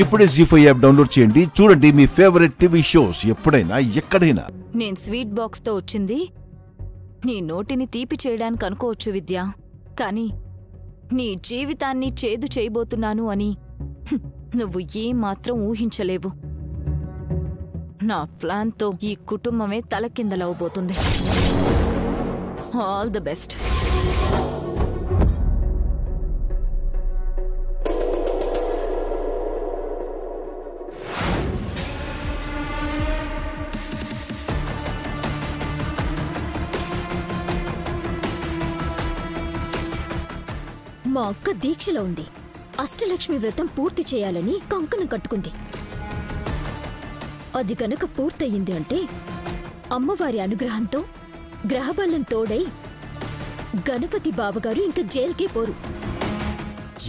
ఇప్పుడే జీ5 app download చేయండి. చూడండి మీ ఫేవరెట్ టీవీ షోస్ ఎప్పుడైనా ఎక్కడైనా. నేను స్వీట్ బాక్స్ తో వచ్చింది నీ నోటిని తీపి చేయడానికి అనుకోవచ్చు విద్య, కానీ నీ జీవితాన్ని చేదు చేయబోతున్నాను అని నువ్వు ఏమాత్రం ఊహించలేవు. నా ప్లాన్తో ఈ కుటుంబమే తలకిందలవబోతుంది. All the best. మా అక్క దీక్షలో ఉంది. అష్టలక్ష్మి వ్రతం పూర్తి చేయాలని కంకణం కట్టుకుంది. అది గనక పూర్తయింది అంటే అమ్మవారి అనుగ్రహంతో గ్రహబలం తోడై గణపతి బావగారు ఇంకా జైలుకే పోరు.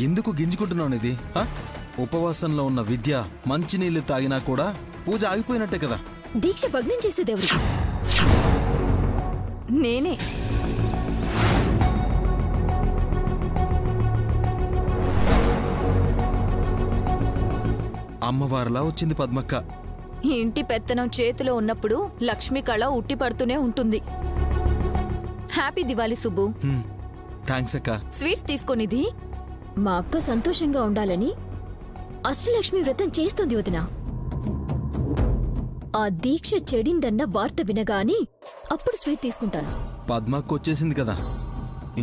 ఎందుకు గింజుకుంటున్నావు? ఇది ఉపవాసంలో ఉన్న విద్య మంచినీళ్లు తాగినా కూడా పూజ ఆగిపోయినట్టే కదా. దీక్ష భగ్నం చేసేదెవరు? నేనే. అమ్మవారిలా వచ్చింది పద్మక్క. ఇంటి పెత్తనం చేతిలో ఉన్నప్పుడు లక్ష్మి కళ ఉట్టిపడుతూనే ఉంటుంది. హ్యాపీ దివాళీ సుబ్బు. థ్యాంక్స్ అక్క. స్వీట్స్ తీసుకొనిది. మా అక్క సంతోషంగా ఉండాలని అష్టలక్ష్మి వ్రతం చేస్తుంది వదినా. ఆ దీక్ష చెడిందన్న వార్త వినగాని అప్పుడు స్వీట్ తీసుకుంటాను. పద్మక్క వచ్చేసింది కదా,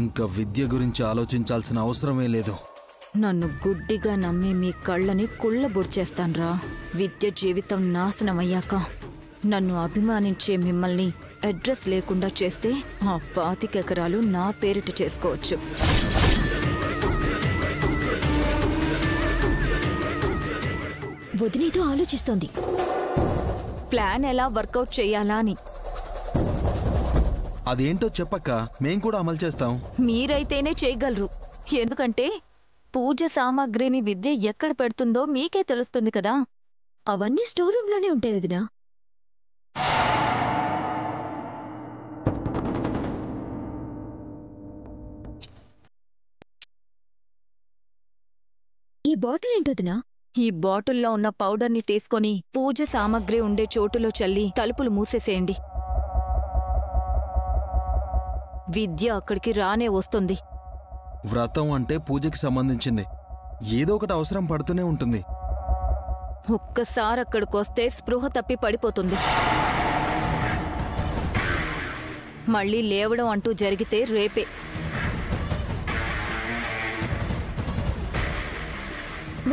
ఇంకా విద్య గురించి ఆలోచించాల్సిన అవసరమే లేదు. నన్ను గుడ్డిగా నమ్మి మీ కళ్ళని కుళ్ళబొడ్చేస్తాన్రా. విద్య జీవితం నాశనమయ్యాక నన్ను అభిమానించే మిమ్మల్ని అడ్రస్ లేకుండా చేస్తే ఆ 25 ఎకరాలు నా పేరిట చేసుకోవచ్చు. వదిలేదో ఆలోచిస్తోంది. ప్లాన్ ఎలా వర్కౌట్ చెయ్యాలా అని. అదేంటో చెప్పక్క, మేం కూడా అమలు చేస్తాం. మీరైతేనే చేయగలరు. ఎందుకంటే పూజ సామాగ్రిని విద్య ఎక్కడ పెడుతుందో మీకే తెలుస్తుంది కదా. అవన్నీ స్టోర్ రూమ్ లోనే ఉంటాయి వదినా. ఈ బాటిల్ ఏంటొదినా? ఈ బాటిల్లో ఉన్న పౌడర్ని తీసుకొని పూజ సామాగ్రి ఉండే చోటులో చల్లి తలుపులు మూసేసేయండి. విద్య అక్కడికి రానే వస్తుంది. వ్రతం అంటే పూజకి సంబంధించింది, ఏదో ఒకటి అవసరం పడుతూనే ఉంటుంది. ఒక్కసారి అక్కడికొస్తే స్పృహ తప్పి పడిపోతుంది. మళ్ళీ లేవడం అంటూ జరిగితే రేపే.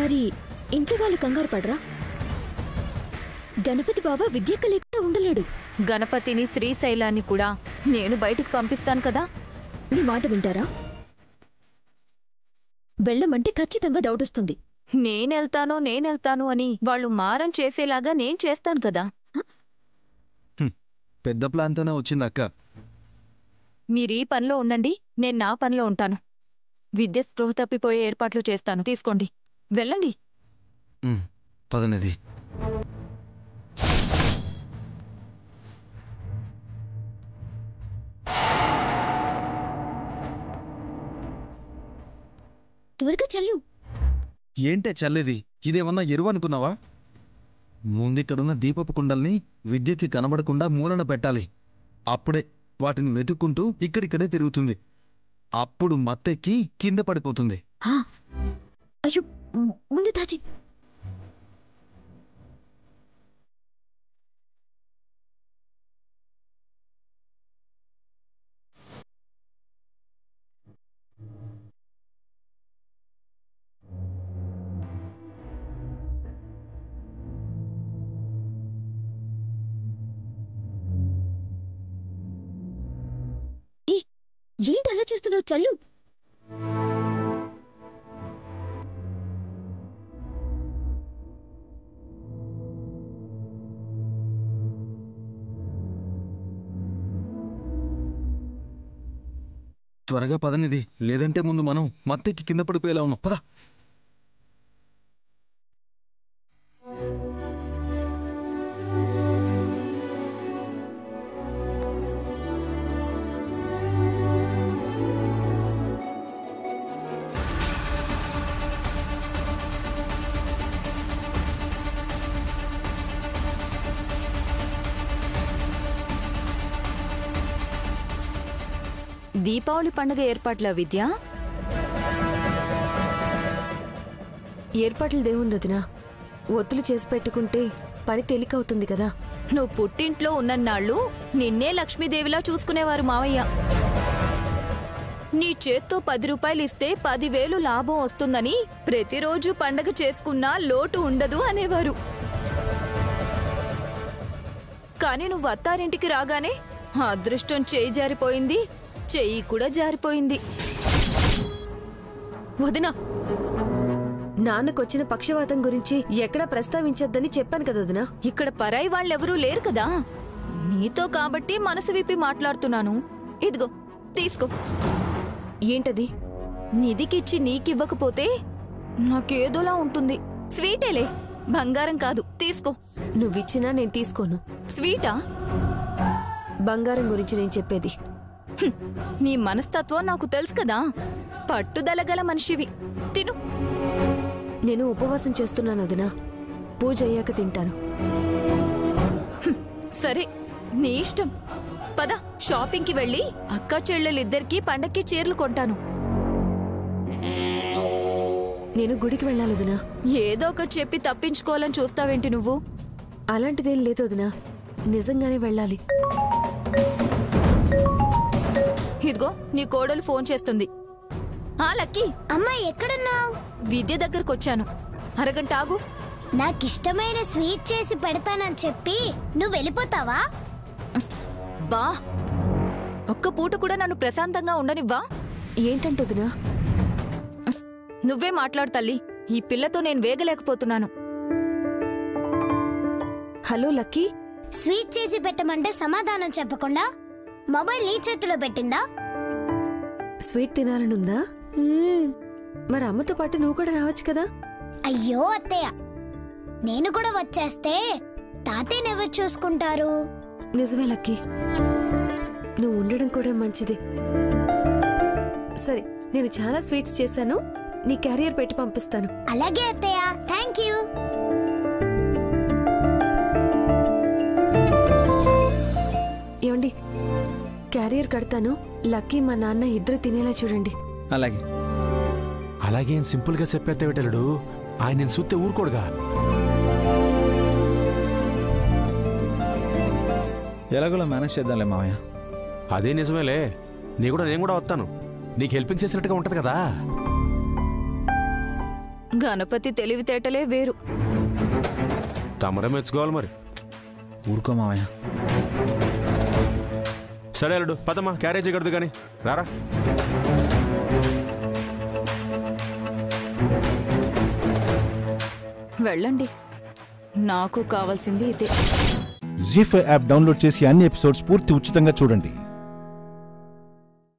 మరి ఇంట్లో వాళ్ళు కంగారు పడరా? గణపతి బావ విద్యక్క లేకుండా ఉండలేడు. గణపతిని శ్రీశైలాన్ని కూడా నేను బయటికి పంపిస్తాను కదా. నీ మాట వింటారా? వెళ్ళమంటే ఖచ్చితంగా డౌట్ వస్తుంది. నేనెళ్తాను అని వాళ్ళు మారం చేసేలాగా నేను చేస్తాను కదా. పెద్ద ప్లాన్తోనే వచ్చింది అక్క. మీరీ పనిలో ఉండండి, నేను నా పనిలో ఉంటాను. విద్య స్పృహ తప్పిపోయే ఏర్పాట్లు చేస్తాను. తీసుకోండి, వెళ్ళండి. పదనిది. త్వరగా చల్లు. ఏంటే చల్లేది? ఇదేమన్నా ఎరువు అనుకున్నావా? ముందిక్కడున్న దీపపు కుండల్ని విద్యకి కనబడకుండా మూలన పెట్టాలి. అప్పుడే వాటిని వెతుక్కుంటూ ఇక్కడిక్కడే తిరుగుతుంది. అప్పుడు మత్తెక్కి కింద పడిపోతుంది. అయ్యో, ముందు దాచి. ఏంటి అలా చేస్తున్నావు? చల్లు. త్వరగా పదనిది, లేదంటే ముందు మనం మత్తెక్కి కింద పడిపోయేలా ఉన్నాం. పద. దీపావళి పండుగ ఏర్పాట్ల విద్య? ఏర్పాట్లు దేవుంది వదినా. ఒత్తులు చేసి పెట్టుకుంటే పని తేలికవుతుంది కదా. నువ్వు పుట్టింట్లో ఉన్నన్నాళ్ళు నిన్నే లక్ష్మీదేవిలా చూసుకునేవారు మావయ్య. నీ చేత్తో 10 రూపాయలు ఇస్తే 10,000 లాభం వస్తుందని ప్రతిరోజు పండగ చేసుకున్నా లోటు ఉండదు అనేవారు. కాని నువ్వు అత్తారింటికి రాగానే అదృష్టం చేయి జారిపోయింది, చెయ్యి కూడా జారిపోయింది. వదినా, నాన్నకొచ్చిన పక్షవాతం గురించి ఎక్కడా ప్రస్తావించొద్దని చెప్పాను కదా వదినా. ఇక్కడ పరాయి వాళ్ళెవరూ లేరు కదా, నీతో కాబట్టి మనసు విప్పి మాట్లాడుతున్నాను. ఇదిగో తీసుకో. ఏంటది? నిధికిచ్చి నీకివ్వకపోతే నాకేదోలా ఉంటుంది. స్వీటేలే, బంగారం కాదు. తీసుకో. నువ్విచ్చినా నేను తీసుకోను. స్వీటా? బంగారం గురించి నేను చెప్పేది. నీ మనస్తత్వం నాకు తెలుసు కదా, పట్టుదలగల మనిషివి. తిను. నేను ఉపవాసం చేస్తున్నాను వదినా. పూజ అయ్యాక తింటాను. సరే, నీ ఇష్టం. పద, షాపింగ్కి వెళ్ళి అక్క చెల్లెలిద్దరికీ పండక్కి చీరలు కొంటాను. నేను గుడికి వెళ్ళాలి వదినా. ఏదో ఒకటి చెప్పి తప్పించుకోవాలని చూస్తావేంటి నువ్వు? అలాంటిదేం లేదు వదినా, నిజంగానే వెళ్ళాలి. ఇదిగో నీ కోడలు ఫోన్ చేస్తుంది. లక్కీ. అమ్మా ఎక్కడున్నావు? విద్య దగ్గరకొచ్చాను. అరగంట ఆగు. నాకిష్టమైన స్వీట్ చేసి పెడతానని చెప్పి నువ్వు వెళ్ళిపోతావా? బా, ఒక్క పూట కూడా నన్ను ప్రశాంతంగా ఉండనివ్వా? ఏంటంటే వదినా? నువ్వే మాట్లాడు తల్లి. ఈ పిల్లతో నేను వేగలేకపోతున్నాను. Hello lucky. స్వీట్ చేసి పెట్టమంటే సమాధానం చెప్పకుండా మొబైల్ నీ చేతిలో పెట్టిందా? స్వీట్ తినాలనుందా? మరి అమ్మతో పాటు నువ్వు కూడా రావచ్చు కదా. అయ్యో అత్తయ్య, నేను కూడా వచ్చేస్తే తాతయ్యనెవరు చూసుకుంటారు? నిజమే లక్కీ, నువ్వు ఉండడం కూడా మంచిది. సరే, నేను చాలా స్వీట్స్ చేశాను, నీ క్యారియర్ పెట్టి పంపిస్తాను. అలాగే అత్తయ్య, థ్యాంక్ యూ. ఏమండి, క్యారియర్ కడతాను. లక్కీ మా నాన్న ఇద్దరు తినేలా చూడండి. అలాగే. అలాగే సింపుల్ గా చెప్పేస్తే పెట్టలుడు, ఆయన నేను సుత్తే ఊరుకోడుగా. ఎలాగోలా మేనేజ్ చేద్దాంలే మావయ్య. అదే నిజమేలే, నేను కూడా వస్తాను. నీకు హెల్పింగ్ చేసినట్టుగా ఉంటది కదా. గణపతి తెలివితేటలే వేరు. తమరే మెచ్చుకోవాలి మరి. ఊరుకో మావయ్య. సరే అల్లుడు, పదమ్మా, క్యారేజ్ ఎగడదు గాని రారా. వెళ్ళండి, నాకు కావాల్సింది ఇదే. జీ5 యాప్ డౌన్లోడ్ చేసి అన్ని ఎపిసోడ్స్ పూర్తి ఉచితంగా చూడండి.